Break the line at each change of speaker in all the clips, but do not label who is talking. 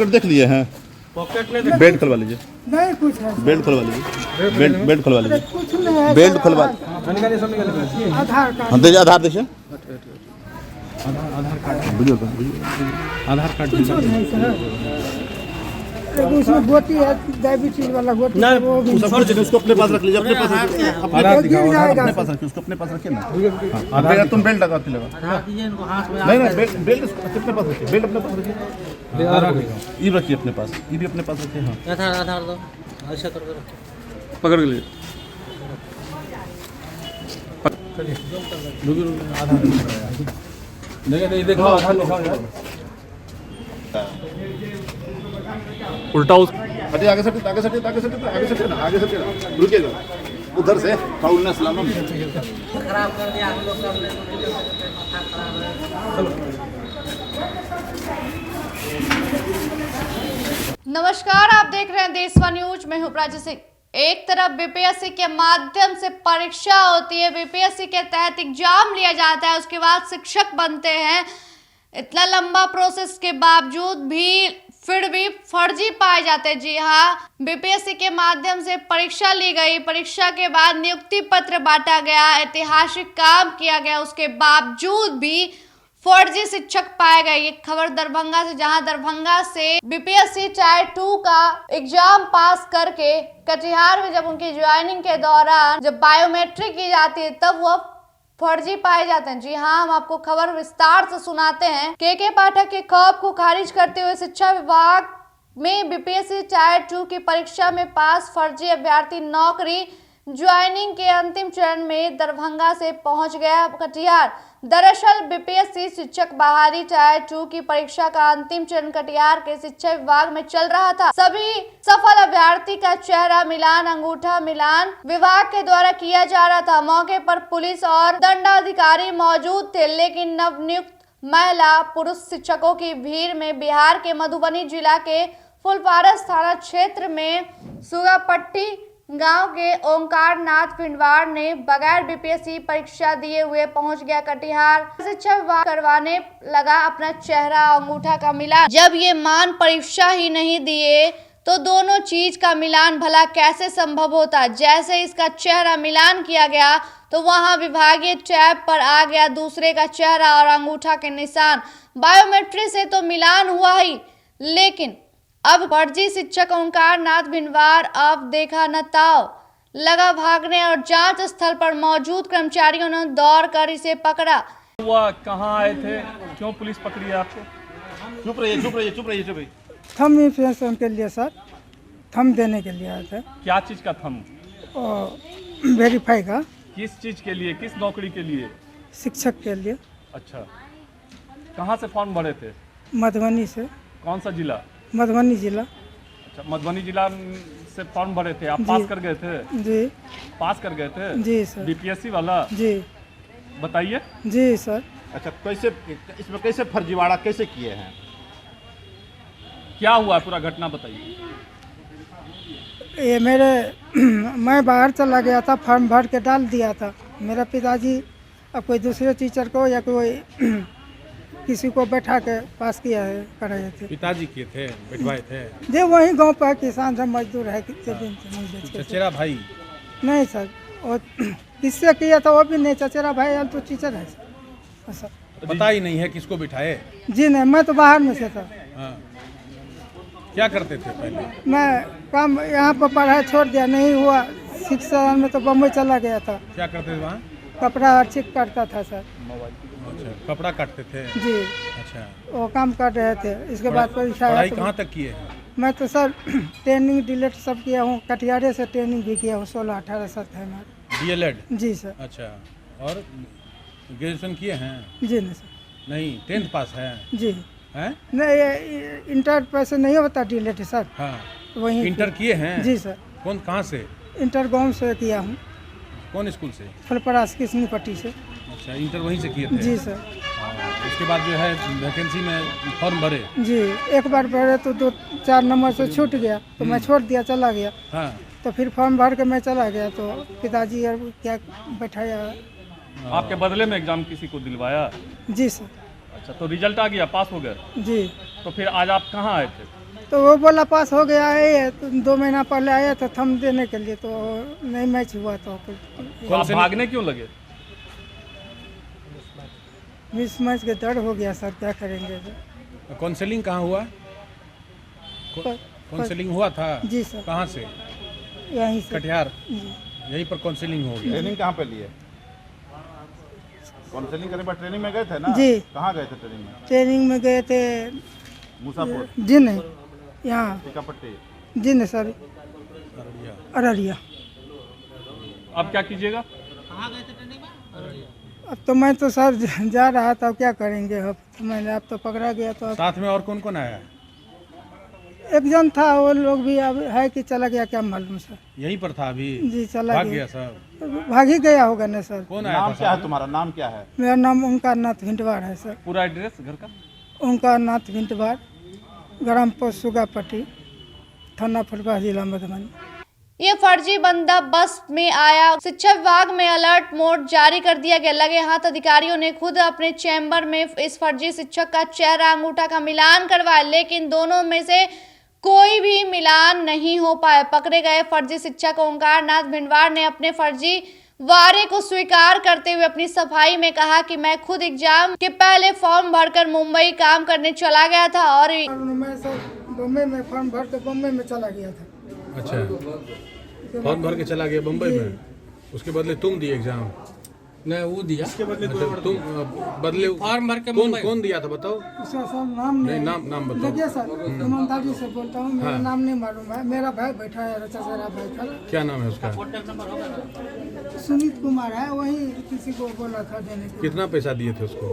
Pocket देख लिए हैं?
पॉकेट में
बेल्ट खुलवा लीजिए,
नहीं कुछ है,
बेल्ट खुलवा लीजिए, बेल्ट खुलवा लीजिए,
कुछ नहीं है।
बेल्ट खुलवा।
आधार कार्ड
हाँ दीजिए, आधार दीजिए,
आधार कार्ड
वीडियो
आधार कार्ड
कुछ नहीं सर। एगो उसमें गोटी है, डायबिटीज वाला गोटी है, वो भी
उसको अपने पास रख लीजिए, अपने पास रखिए,
गिर जाएगा।
अपने पास रखिए, उसको अपने पास रखिए ना। आधार तुम बेल्ट लगा के लगा, नहीं नहीं बेल्ट अपने पास रखिए, बेल्ट अपने पास रखिए, ये रखिए अपने पास, ये भी अपने पास रखिए। हाँ
आधार दो, ऐसा करके रखो,
पकड़ के लिए नहीं देखो, आधार लिखाओ यार,
उल्टा उस
हटिए, आगे सटिए, आगे सटिए, आगे सटिए, आगे सटिए ना, आगे सटिए ना, रुकिएगा उधर से फाउल सलाम
खराब कर दिया हम लोग का, माथा खराब है।
नमस्कार, आप देख रहे हैं देशवा न्यूज। मैं हूं प्राची सिंह। एक तरफ बीपीएससी के माध्यम से परीक्षा होती है, बीपीएससी के तहत एग्जाम लिया जाता है, उसके बाद शिक्षक बनते हैं। इतना लंबा प्रोसेस के बावजूद भी फिर भी फर्जी पाए जाते हैं। जी हाँ, बीपीएससी के माध्यम से परीक्षा ली गई, परीक्षा के बाद नियुक्ति पत्र बांटा गया, ऐतिहासिक काम किया गया, उसके बावजूद भी फर्जी शिक्षक पाए गए। ये खबर दरभंगा से, जहां दरभंगा से बीपीएससी टायर 2 का एग्जाम पास करके कटिहार में जब उनकी ज्वाइनिंग के दौरान जब बायोमेट्रिक की जाती है तब वह फर्जी पाए जाते हैं। जी हाँ, हम आपको खबर विस्तार से सुनाते हैं। के पाठक के खौफ को खारिज करते हुए शिक्षा विभाग में बीपीएससी टायर 2 की परीक्षा में पास फर्जी अभ्यर्थी नौकरी ज्वाइनिंग के अंतिम चरण में दरभंगा से पहुंच गया कटिहार। दरअसल बीपीएससी शिक्षक बहाली टायर 2 की परीक्षा का अंतिम चरण कटिहार के शिक्षा विभाग में चल रहा था। सभी सफल अभ्यर्थी का चेहरा मिलान, अंगूठा मिलान विभाग के द्वारा किया जा रहा था। मौके पर पुलिस और दंडाधिकारी मौजूद थे, लेकिन नवनियुक्त महिला पुरुष शिक्षकों की भीड़ में बिहार के मधुबनी जिला के फुलपारस थाना क्षेत्र में सुगापट्टी गांव के ओंकार नाथ पिंडवार ने बगैर बीपीएससी परीक्षा दिए हुए पहुंच गया कटिहार। शिक्षा विभाग करवाने लगा अपना चेहरा अंगूठा का मिलान। जब ये मान परीक्षा ही नहीं दिए तो दोनों चीज का मिलान भला कैसे संभव होता। जैसे इसका चेहरा मिलान किया गया तो वहां विभागीय टैब पर आ गया दूसरे का चेहरा और अंगूठा के निशान। बायोमेट्रिक से तो मिलान हुआ ही, लेकिन अब फर्जी शिक्षक ओंकार नाथ भिनवार अब देखा न ताव, लगा भागने और जांच स्थल पर मौजूद कर्मचारियों ने दौड़ कर इसे पकड़ा।
हुआ कहाँ आए थे, क्यों पुलिस पकड़ी आपको?
चुप रहिए, चुप रहिए, चुप रहिए, चुप रहिए।
थम इन्फॉर्मेशन के लिए सर, थम देने के लिए आए थे।
क्या चीज का थम?
वेरीफाई का।
किस चीज के लिए, किस नौकरी के लिए?
शिक्षक के लिए।
अच्छा, कहाँ से फॉर्म भरे थे?
मधुबनी से।
कौन सा जिला?
मधुबनी जिला।
अच्छा, मधुबनी जिला से फॉर्म भरे थे आप? पास कर गए थे?
जी।
पास कर गए थे?
जी सर।
बीपीएससी वाला?
जी।
बताइए।
जी सर।
अच्छा, कैसे इसमें कैसे फर्जीवाड़ा कैसे किए हैं?
क्या हुआ पूरा घटना बताइए।
ये मैं बाहर चला गया था, फॉर्म भर के डाल दिया था। मेरा पिताजी अब कोई दूसरे टीचर को या कोई किसी को बैठा के पास किया है, कराए थे।
पिताजी किए थे, बैठवाए थे?
जी, वही गांव पर किसान से मजदूर है, कितने दिन से नहीं बेच के।
चचेरा भाई?
नहीं सर, और किससे किया था वो भी नहीं। चचेरा भाई तो टीचर है सर।
पता ही नहीं है किसको बिठाए?
जी नहीं, मैं तो बाहर में से था।
हाँ। क्या करते थे पहले?
मैं काम यहाँ पर पढ़ाई छोड़ दिया, नहीं हुआ शिक्षा में तो बम्बई चला गया था।
क्या करते थे वहाँ?
कपड़ा हर चीज करता था सर।
अच्छा, कपड़ा काटते थे?
जी।
अच्छा,
वो काम कर रहे थे। इसके बाद परीक्षा।
पढ़ाई कहाँ तक किए हैं?
मैं तो सर ट्रेनिंग डिलेट सब किया हूँ, कटिहारे से ट्रेनिंग भी किया हूँ। 16-18 साल है हमारा।
डीएलएड?
जी सर।
अच्छा, और ग्रेजुएशन किए हैं?
जी नहीं सर।
नहीं, 10th पास है?
जी
हैं?
नहीं, ये इंटर पैसे नहीं होता डिलेट सर।
हाँ।
वहीं
इंटर किए हैं?
जी सर।
कौन, कहाँ से?
इंटर गाँव से किया हूँ।
कौन स्कूल से?
फलपरास किसनी पट्टी से।
अच्छा, इंटर वहीं से किए थे?
जी सर।
उसके बाद जो है वैकेंसी में फॉर्म भरे?
जी, एक बार भरे तो 2-4 नंबर से छूट गया तो मैं छोड़ दिया, चला गया।
हाँ।
तो फिर फॉर्म भर के मैं चला गया तो पिताजी और क्या बैठाया।
आपके बदले में एग्जाम किसी को दिलवाया?
जी सर।
अच्छा, तो रिजल्ट आ गया, पास हो गए?
जी।
तो फिर आज आप कहाँ आए थे?
तो वो बोला पास हो गया है, तो 2 महीना पहले आया था थम देने के लिए, तो नहीं मैच हुआ तो
तो आप भागने क्यों लगे?
मिस मैच के डर हो गया सर, क्या करेंगे।
काउंसलिंग कहाँ हुआ? काउंसलिंग हुआ था?
जी सर,
कहाँ से?
यहीं से।
कटिहार,
जी।
यहीं पर काउंसलिंग हो गया।
ट्रेनिंग कहाँ पे लिए? काउंसलिंग करने पर ट्रेनिंग में गए थे ना?
जी।
कहाँ गए थे ट्रेनिंग में?
ट्रेनिंग में गए थे
मुसापुर,
जी नहीं, यहाँ
टीकापट्टी।
जी नहीं सर, अररिया।
अब क्या कीजिएगा?
अब तो मैं तो सर जा रहा था, अब क्या करेंगे। अब तो मैंने, अब तो पकड़ा गया तो अब
साथ में और कौन कौन आया है?
एक जन था, वो लोग भी अब है कि चला गया क्या मालूम सर।
यहीं पर था अभी?
जी चला
भाग
गया
गया सब?
भाग ही गया होगा ना सर।
कौन आया
नाम
था?
क्या है तुम्हारा? नाम क्या है?
मेरा नाम ओंकार नाथ भिंटवार है सर।
पूरा एड्रेस घर का?
ओंकार नाथ भिंटवार, ग्राम पोस्ट सुगापट्टी, थाना फुलपा, जिला मधुबनी।
ये फर्जी बंदा बस में आया। शिक्षा विभाग में अलर्ट मोड जारी कर दिया गया। लगे हाथ अधिकारियों ने खुद अपने चैम्बर में इस फर्जी शिक्षक का चेहरा अंगूठा का मिलान करवाया, लेकिन दोनों में से कोई भी मिलान नहीं हो पाया। पकड़े गए फर्जी शिक्षक ओंकार नाथ भिंडवार ने अपने फर्जी वारे को स्वीकार करते हुए अपनी सफाई में कहा कि मैं खुद एग्जाम के पहले फॉर्म भरकर मुंबई काम करने चला गया था और
मैं सर बम्बई में फॉर्म भर के बम्बई में चला गया था।
अच्छा, फॉर्म भर के चला गया बम्बई में, उसके बदले तुम दिए एग्जाम?
नहीं, वो दिया
उसके बदले तुम बदले
फॉर्म भर के
कौन दिया था बताओ?
उसका सर नाम
नहीं, नाम बताओ।
देखिए सर, ईमानदारी से बोलता हूँ, मेरा नाम नहीं मालूम है। मेरा भाई बैठा है, चचेरा भाई था।
क्या नाम है उसका?
सुनीत कुमार है, वही किसी को बोला था देने के।
कितना पैसा दिए थे उसको?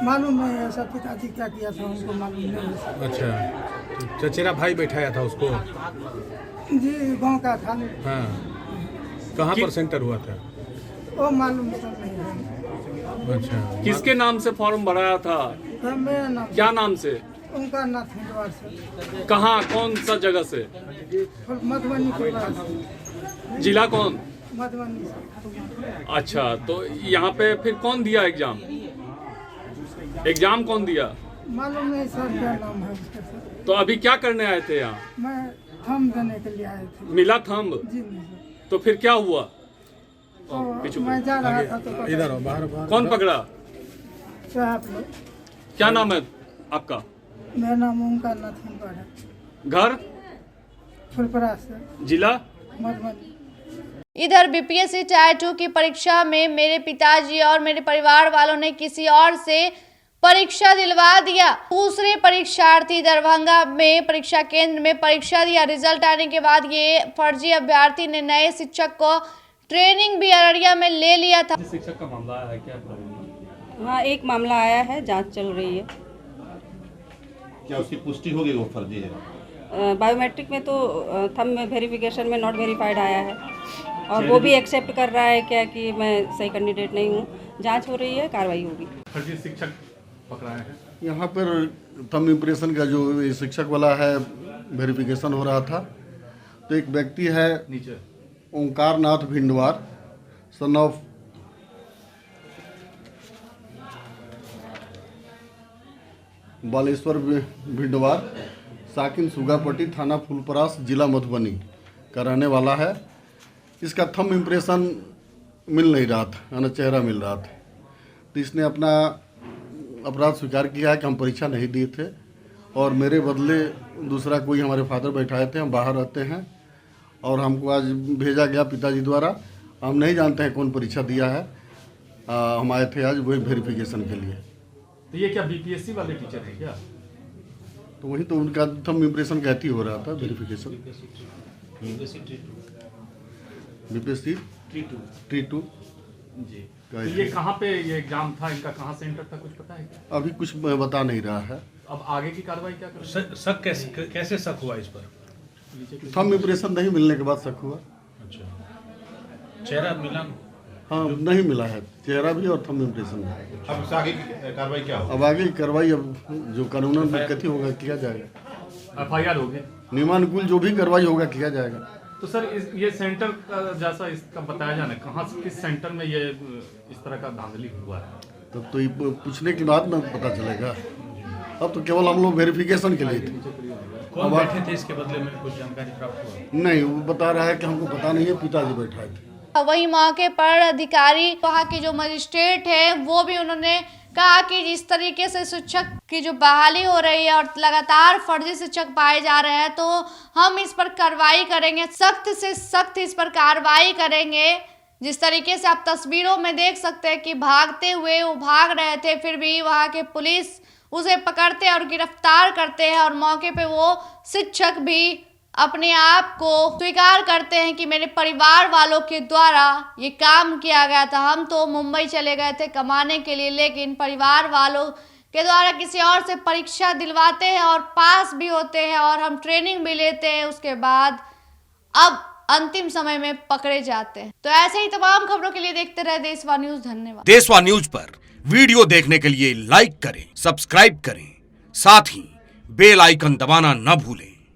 मालूम नहीं है सर, पिताजी क्या किया था उनको मालूम नहीं है सर।
अच्छा, चचेरा भाई बैठाया था उसको?
जी, गाँव का था।
हाँ, कहाँ पर सेंटर हुआ था?
वो मालूम सर नहीं है।
अच्छा,
किसके नाम से फॉर्म भराया था?
सर मेरा नाम
क्या नाम से?
ओंकार नाथ भिंडवार से।
कहाँ, कौन सा जगह से?
मधुबनी फुलपा से।
जिला कौन?
मधुबनी से।
अच्छा, तो यहाँ पे फिर कौन दिया एग्जाम? एग्जाम कौन दिया?
मालूम नहीं सर क्या नाम है उसका सर।
तो अभी क्या करने आए थे यहाँ?
मैं थम देने के लिए आए थे।
मिला थंब?
जी नहीं सर।
तो फिर क्या हुआ?
तो मैं जा रहा था तो पकड़ा।
इधर आओ, बाहर
कौन पकड़ा?
साहब लोग।
क्या नाम है आपका?
मेरा नाम ओंकार नाथ भिंडवार है।
घर?
फुलपरा से।
जिला?
मधुबनी।
इधर बीपीएससी टायर 2 की परीक्षा में मेरे पिताजी और मेरे परिवार वालों ने किसी और से परीक्षा दिलवा दिया। दूसरे परीक्षार्थी दरभंगा में परीक्षा केंद्र में परीक्षा दिया। रिजल्ट आने के बाद ये फर्जी अभ्यर्थी ने नए शिक्षक को ट्रेनिंग भी अररिया में ले लिया था।
शिक्षक का मामला है क्या?
हाँ, एक मामला आया है, जांच चल रही है।
क्या उसकी पुष्टि होगी वो फर्जी है?
बायोमेट्रिक में तो थंब में वेरिफिकेशन में नॉट वेरीफाइड आया है और वो भी एक्सेप्ट कर रहा है क्या कि मैं सही कैंडिडेट नहीं हूँ। जांच हो रही है, कार्रवाई होगी।
फर्जी शिक्षक पकड़ाए हैं
यहाँ पर थंब इम्प्रेशन का जो शिक्षक वाला है वेरिफिकेशन हो रहा था, तो एक व्यक्ति है
नीचे
ओंकार नाथ भिंडवार, सन ऑफ बालेश्वर भिंडवार, साकिन सुगापट्टी, थाना फुलपरास, जिला मधुबनी का रहने वाला है। इसका थंब इम्प्रेशन मिल नहीं रहा था, यानी चेहरा मिल रहा था, तो इसने अपना अपराध स्वीकार किया है कि हम परीक्षा नहीं दिए थे और मेरे बदले दूसरा कोई हमारे फादर बैठाए थे। हम बाहर रहते हैं और हमको आज भेजा गया पिताजी द्वारा। हम नहीं जानते हैं कौन परीक्षा दिया है। हम आए थे आज वही वेरिफिकेशन के लिए।
तो ये क्या बीपीएससी वाले टीचर है क्या?
तो वही तो उनका थंब इम्प्रेशन कहती हो रहा था वेरिफिकेशन। बीपीएससी T2
जी। तो ये कहाँ पे ये एग्जाम था, इनका कहाँ सेंटर था, कुछ पता है क्या?
अभी कुछ बता नहीं रहा है।
अब आगे की कार्रवाई क्या करें?
शक कैसे शक हुआ इस पर?
थंब इम्प्रेशन नहीं मिलने के बाद शक हुआ।
अच्छा, चेहरा मिलान?
हाँ, नहीं मिला है चेहरा भी और थंब इम्प्रेशन भी।
अब आगे की कार्रवाई क्या होगी?
अब आगे की कार्रवाई अब जो कानूनन कथी होगा किया जाएगा।
FIR होगी,
नियमानुकूल जो भी कार्रवाई होगा किया जाएगा।
तो सर ये सेंटर का जैसा इसका बताया जाना, कहाँ से किस सेंटर में ये इस तरह का धांधली हुआ है?
तब तो ये पूछने के बाद ना पता चलेगा। अब तो केवल हम लोग वेरिफिकेशन के लिए थे।
कौन बैठे थे इसके बदले में कुछ जानकारी प्राप्त हुआ?
नहीं, वो बता रहा है कि हमको पता नहीं है, पिताजी बैठा थे।
वही मौके पर अधिकारी वहाँ के जो मजिस्ट्रेट है वो भी उन्होंने कहा कि जिस तरीके से शिक्षक की जो बहाली हो रही है और लगातार फर्जी शिक्षक पाए जा रहे हैं तो हम इस पर कार्रवाई करेंगे, सख्त से सख्त इस पर कार्रवाई करेंगे। जिस तरीके से आप तस्वीरों में देख सकते हैं कि भागते हुए वो भाग रहे थे, फिर भी वहाँ के पुलिस उसे पकड़ते और गिरफ्तार करते हैं और मौके पे वो शिक्षक भी अपने आप को स्वीकार करते हैं कि मेरे परिवार वालों के द्वारा ये काम किया गया था। हम तो मुंबई चले गए थे कमाने के लिए, लेकिन परिवार वालों के द्वारा किसी और से परीक्षा दिलवाते हैं और पास भी होते हैं और हम ट्रेनिंग भी लेते हैं, उसके बाद अब अंतिम समय में पकड़े जाते हैं। तो ऐसे ही तमाम खबरों के लिए देखते रहे देशवा न्यूज। धन्यवाद।
देशवा न्यूज पर वीडियो देखने के लिए लाइक करें, सब्सक्राइब करें, साथ ही बेल आइकन दबाना न भूलें।